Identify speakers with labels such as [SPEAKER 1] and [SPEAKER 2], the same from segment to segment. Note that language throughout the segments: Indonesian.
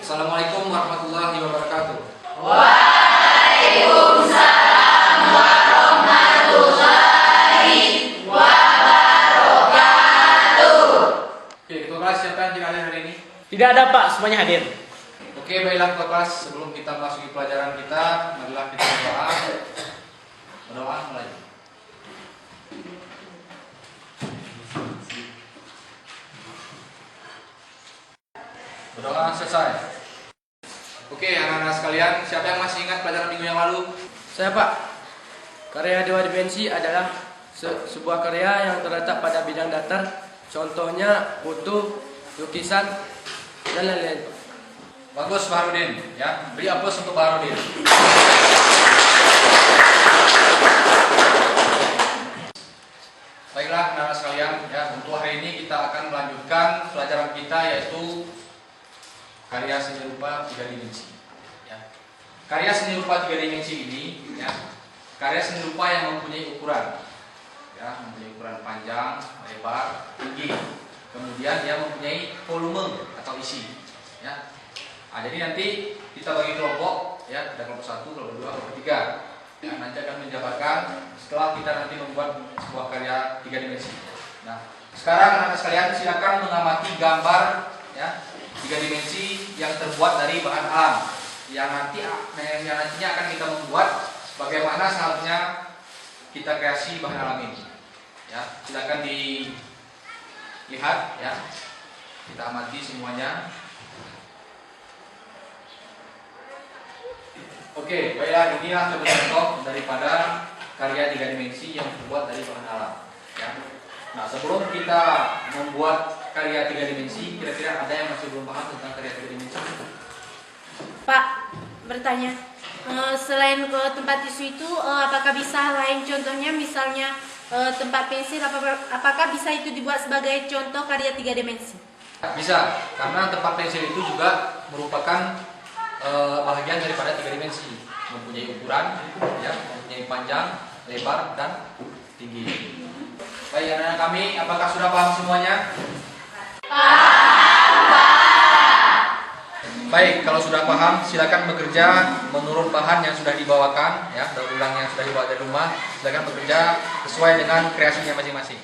[SPEAKER 1] Assalamualaikum warahmatullahi wabarakatuh.
[SPEAKER 2] Waalaikumsalam warahmatullahi wabarakatuh.
[SPEAKER 1] Oke, ketua kelas siapa yang tidak hadir hari ini?
[SPEAKER 3] Tidak ada Pak, semuanya hadir.
[SPEAKER 1] Oke, baiklah ketua kelas, sebelum kita masuki pelajaran kita, marilah kita berdoa. Berdoa mulai. Berdoa selesai. Oke, anak-anak sekalian, siapa yang masih ingat pelajaran minggu yang lalu?
[SPEAKER 3] Saya Pak, karya dua dimensi adalah sebuah karya yang terletak pada bidang datar. Contohnya foto, lukisan, dan lain-lain.
[SPEAKER 1] Bagus Baharudin, ya. Beri aplaus untuk Baharudin. Baiklah anak-anak sekalian, ya, untuk hari ini kita akan melanjutkan pelajaran kita yaitu karya seni rupa 3 dimensi. Ya. Karya seni rupa 3 dimensi ini, ya, karya seni rupa yang mempunyai ukuran, ya, mempunyai ukuran panjang, lebar, tinggi. Kemudian dia mempunyai volume atau isi. Ya. Nah, jadi nanti kita bagi kelompok, ya, ada kelompok 1, kelompok 2, kelompok 3. Ya, nanti akan menjabarkan setelah kita nanti membuat sebuah karya 3 dimensi. Nah, sekarang anak-anak sekalian silakan mengamati gambar, ya, 3 dimensi yang terbuat dari bahan alam yang nantinya akan kita membuat bagaimana seharusnya kita kreasi bahan alam ini. Ya, silakan dilihat, ya, kita amati semuanya. Oke, baiklah, inilah contoh daripada karya 3 dimensi yang terbuat dari bahan alam. Ya. Nah, sebelum kita membuat karya 3 dimensi, kira-kira ada yang masih belum paham tentang karya 3 dimensi?
[SPEAKER 4] Pak, bertanya, selain ke tempat tisu itu, apakah bisa lain contohnya, misalnya tempat pensil, apakah bisa itu dibuat sebagai contoh karya 3 dimensi?
[SPEAKER 1] Bisa, karena tempat pensil itu juga merupakan bahagian daripada 3 dimensi, mempunyai ukuran, ya, mempunyai panjang, lebar, dan tinggi. Baik, anak-anak kami, apakah sudah paham semuanya? Baik, kalau sudah paham, silakan bekerja menurut bahan yang sudah dibawakan, ya, daur ulang yang sudah dibawa dari rumah. Silakan bekerja sesuai dengan kreasinya masing-masing.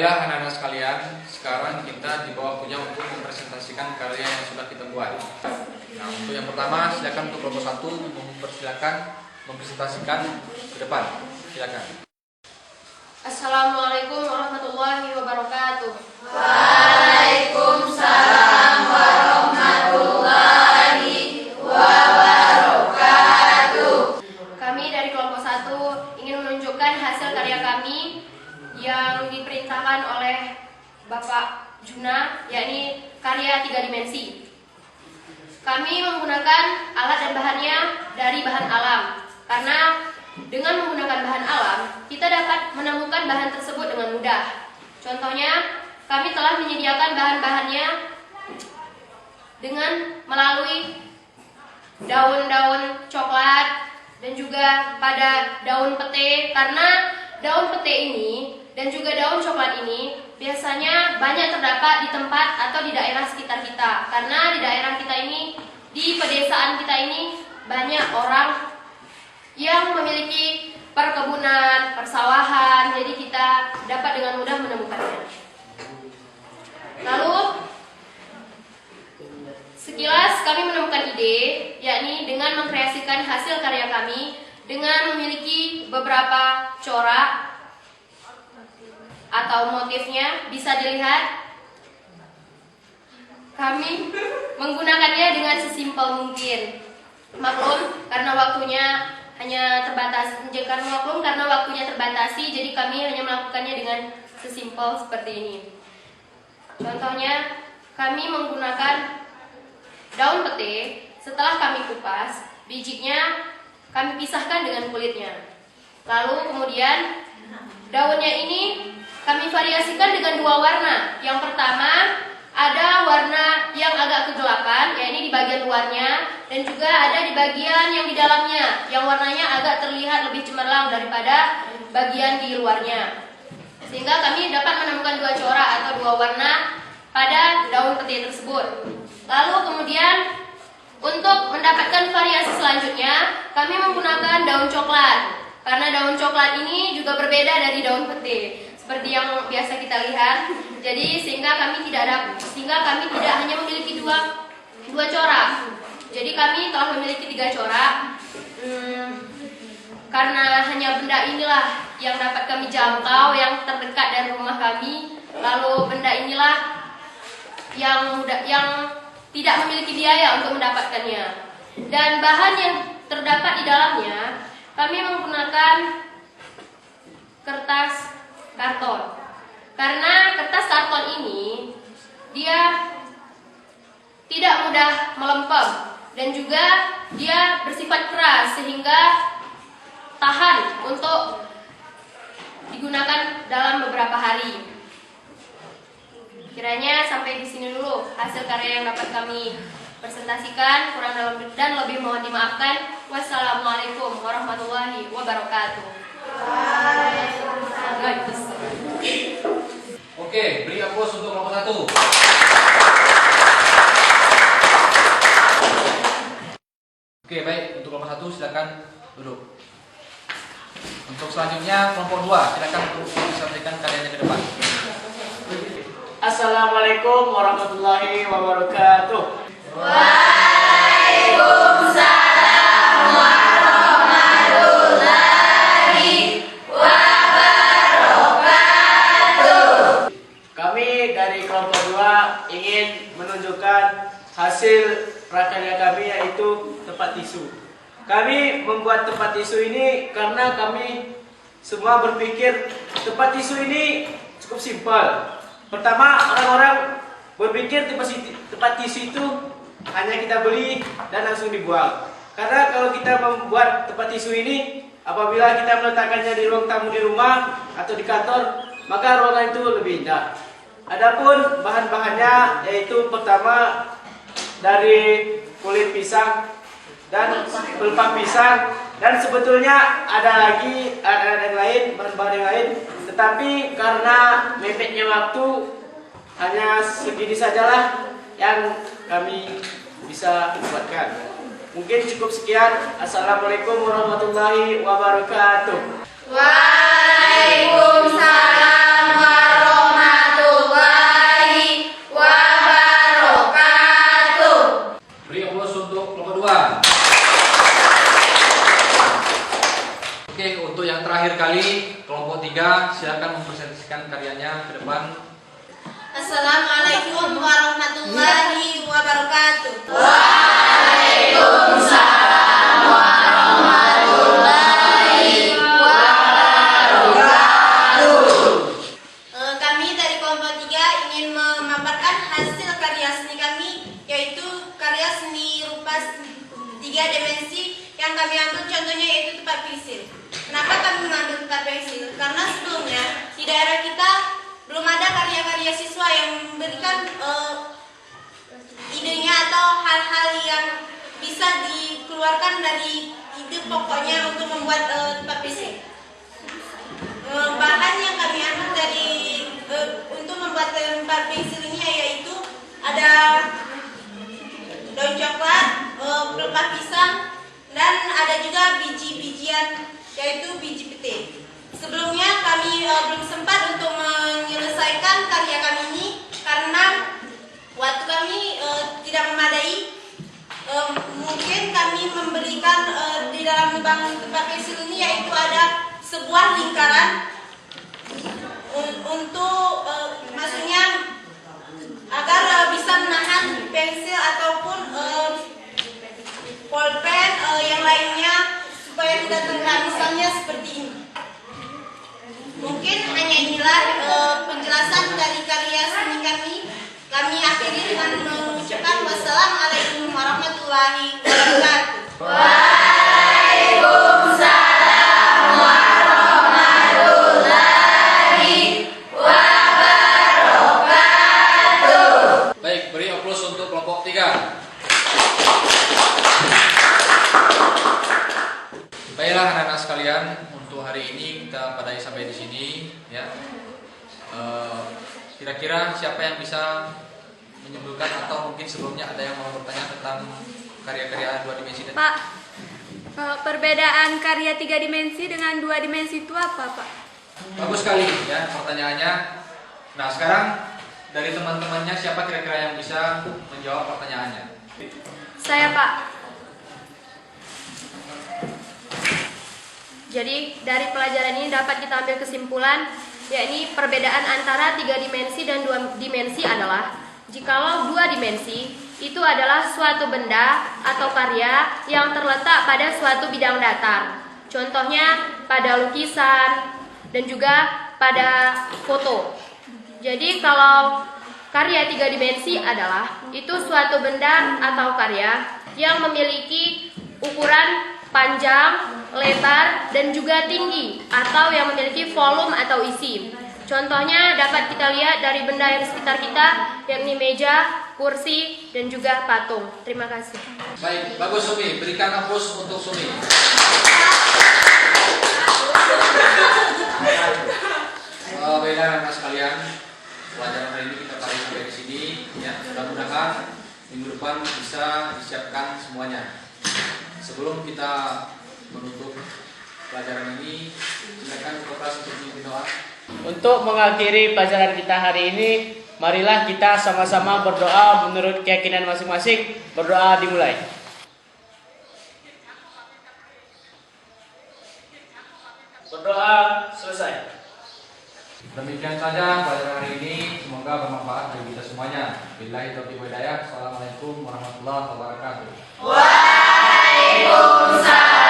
[SPEAKER 1] Baiklah anak-anak sekalian, sekarang kita di bawah waktunya untuk mempresentasikan karya yang sudah kita buat. Nah, untuk yang pertama, silakan untuk kelompok 1 mempersilakan mempresentasikan ke depan. Silakan.
[SPEAKER 5] Assalamualaikum warahmatullahi wabarakatuh.
[SPEAKER 2] Waalaikumsalam warahmatullahi wabarakatuh.
[SPEAKER 5] Kami dari kelompok 1 ingin menunjukkan hasil karya kami yang diperintahkan oleh Bapak Juna, yakni karya 3 dimensi. Kami menggunakan alat dan bahannya dari bahan alam, karena dengan menggunakan bahan alam, kita dapat menemukan bahan tersebut dengan mudah. Contohnya, kami telah menyediakan bahan-bahannya dengan melalui daun-daun coklat dan juga pada daun pete, karena daun pete ini dan juga daun coklat ini biasanya banyak terdapat di tempat atau di daerah sekitar kita, karena di daerah kita ini, di pedesaan kita ini banyak orang yang memiliki perkebunan, persawahan, jadi kita dapat dengan mudah menemukannya. Lalu sekilas kami menemukan ide, yakni dengan mengkreasikan hasil karya kami dengan memiliki beberapa corak atau motifnya bisa dilihat. Kami menggunakannya dengan sesimpel mungkin. Maklum karena waktunya hanya terbatas, karena waktunya terbatasi, jadi kami hanya melakukannya dengan sesimpel seperti ini. Contohnya, kami menggunakan daun pete. Setelah kami kupas, bijinya kami pisahkan dengan kulitnya. Lalu kemudian daunnya ini kami variasikan dengan 2 warna. Yang pertama ada warna yang agak kegelapan, yakni di bagian luarnya, dan juga ada di bagian yang di dalamnya, yang warnanya agak terlihat lebih cemerlang daripada bagian di luarnya. Sehingga kami dapat menemukan 2 corak atau 2 warna pada daun pete tersebut. Lalu kemudian untuk mendapatkan variasi selanjutnya, kami menggunakan daun coklat, karena daun coklat ini juga berbeda dari daun pete seperti yang biasa kita lihat. Jadi sehingga kami tidak hanya memiliki dua corak. Jadi kami telah memiliki 3 corak. Karena hanya benda inilah yang dapat kami jangkau, yang terdekat dari rumah kami. Lalu benda inilah yang tidak memiliki biaya untuk mendapatkannya. Dan bahan yang terdapat di dalamnya, kami menggunakan kertas karton. Karena kertas karton ini dia tidak mudah melempem dan juga dia bersifat keras sehingga tahan untuk digunakan dalam beberapa hari. Kiranya sampai di sini dulu hasil karya yang dapat kami presentasikan. Kurang dan lebih mohon dimaafkan. Wassalamualaikum warahmatullahi wabarakatuh.
[SPEAKER 1] Oke, beri aplaus untuk kelompok 1. Oke, baik, untuk kelompok 1 silakan duduk. Untuk selanjutnya kelompok 2, silakan untuk disampaikan karyanya ke depan.
[SPEAKER 6] Assalamualaikum warahmatullahi wabarakatuh.
[SPEAKER 2] Waalaikumsalam warahmatullahi wabarakatuh.
[SPEAKER 6] Kami dari kelompok 2 ingin menunjukkan hasil prakarya kami, yaitu tempat tisu. Kami membuat tempat tisu ini karena kami semua berpikir tempat tisu ini cukup simpel. Pertama, orang-orang berpikir tempat tisu itu hanya kita beli dan langsung dibuang. Karena kalau kita membuat tempat tisu ini, apabila kita meletakkannya di ruang tamu di rumah atau di kantor, maka ruangan itu lebih indah. Adapun bahan-bahannya yaitu pertama dari kulit pisang dan pelepah pisang, dan sebetulnya ada yang lain, bahan-bahan yang lain, tetapi karena mepetnya waktu hanya segini sajalah yang kami bisa buatkan. Mungkin cukup sekian. Assalamualaikum warahmatullahi wabarakatuh.
[SPEAKER 2] Waalaikumsalam warahmatullahi
[SPEAKER 1] kelompok 3 silakan mempresentasikan karyanya ke depan.
[SPEAKER 4] Assalamualaikum warahmatullahi wabarakatuh.
[SPEAKER 2] Waalaikumsalam warahmatullahi wabarakatuh.
[SPEAKER 4] Kami dari kelompok 3 ingin memaparkan hasil karya seni kami, yaitu karya seni rupa 3 dimensi yang kami ambil contohnya yaitu tempat pensil. Kenapa kami mengambil tempat pensil? Karena sebelumnya di daerah kita belum ada karya-karya siswa yang memberikan idenya atau hal-hal yang bisa dikeluarkan dari ide pokoknya untuk membuat tempat pensil. Bahan yang kami ambil dari untuk membuat tempat pensil ini yaitu ada daun coklat, pelepah pisang, dan ada juga biji-bijian yaitu biji pete. Sebelumnya kami belum sempat untuk menyelesaikan karya kami ini karena waktu kami tidak memadai. Mungkin kami memberikan di dalam lubang tempat pensil ini yaitu ada sebuah lingkaran untuk maksudnya agar bisa menahan pensil ataupun pulpen yang lainnya supaya tidak terkena, misalnya seperti ini. Mungkin hanya inilah penjelasan dari karya seni kami. Kami akhiri dengan mengucapkan wassalamualaikum warahmatullahi wabarakatuh.
[SPEAKER 2] Waalaikumsalam warahmatullahi wabarakatuh.
[SPEAKER 1] Baik, beri aplaus untuk kelompok 3. Baiklah anak-anak sekalian, untuk hari ini kita padai sampai di sini ya. Kira-kira siapa yang bisa menyimpulkan atau mungkin sebelumnya ada yang mau bertanya tentang karya-karya 2 dimensi?
[SPEAKER 7] Pak, perbedaan karya 3 dimensi dengan 2 dimensi itu apa, Pak?
[SPEAKER 1] Bagus sekali ya pertanyaannya. Nah sekarang dari teman-temannya siapa kira-kira yang bisa menjawab pertanyaannya?
[SPEAKER 7] Saya, Pak. Jadi dari pelajaran ini dapat kita ambil kesimpulan, yakni perbedaan antara 3 dimensi dan 2 dimensi adalah jikalau 2 dimensi itu adalah suatu benda atau karya yang terletak pada suatu bidang datar. Contohnya pada lukisan dan juga pada foto. Jadi kalau karya 3 dimensi adalah itu suatu benda atau karya yang memiliki ukuran panjang, lebar, dan juga tinggi atau yang memiliki volume atau isi. Contohnya dapat kita lihat dari benda yang di sekitar kita, yakni meja, kursi, dan juga patung. Terima kasih.
[SPEAKER 1] Baik, bagus Sumi, berikan aplaus untuk Sumi. Baiklah anak sekalian, pelajaran hari ini kita tarik sampai di sini ya. Mudah-mudahan minggu depan bisa disiapkan semuanya. Sebelum kita menutup pelajaran ini, silakan Koperasi untuk memimpin doa.
[SPEAKER 6] Untuk mengakhiri pelajaran kita hari ini, marilah kita sama-sama berdoa menurut keyakinan masing-masing. Berdoa dimulai. Berdoa selesai.
[SPEAKER 1] Demikian saja pelajaran hari ini, semoga bermanfaat bagi kita semuanya. Billahi taufiq wal hidayah. Assalamualaikum warahmatullahi wabarakatuh.
[SPEAKER 2] Waalaikumsalam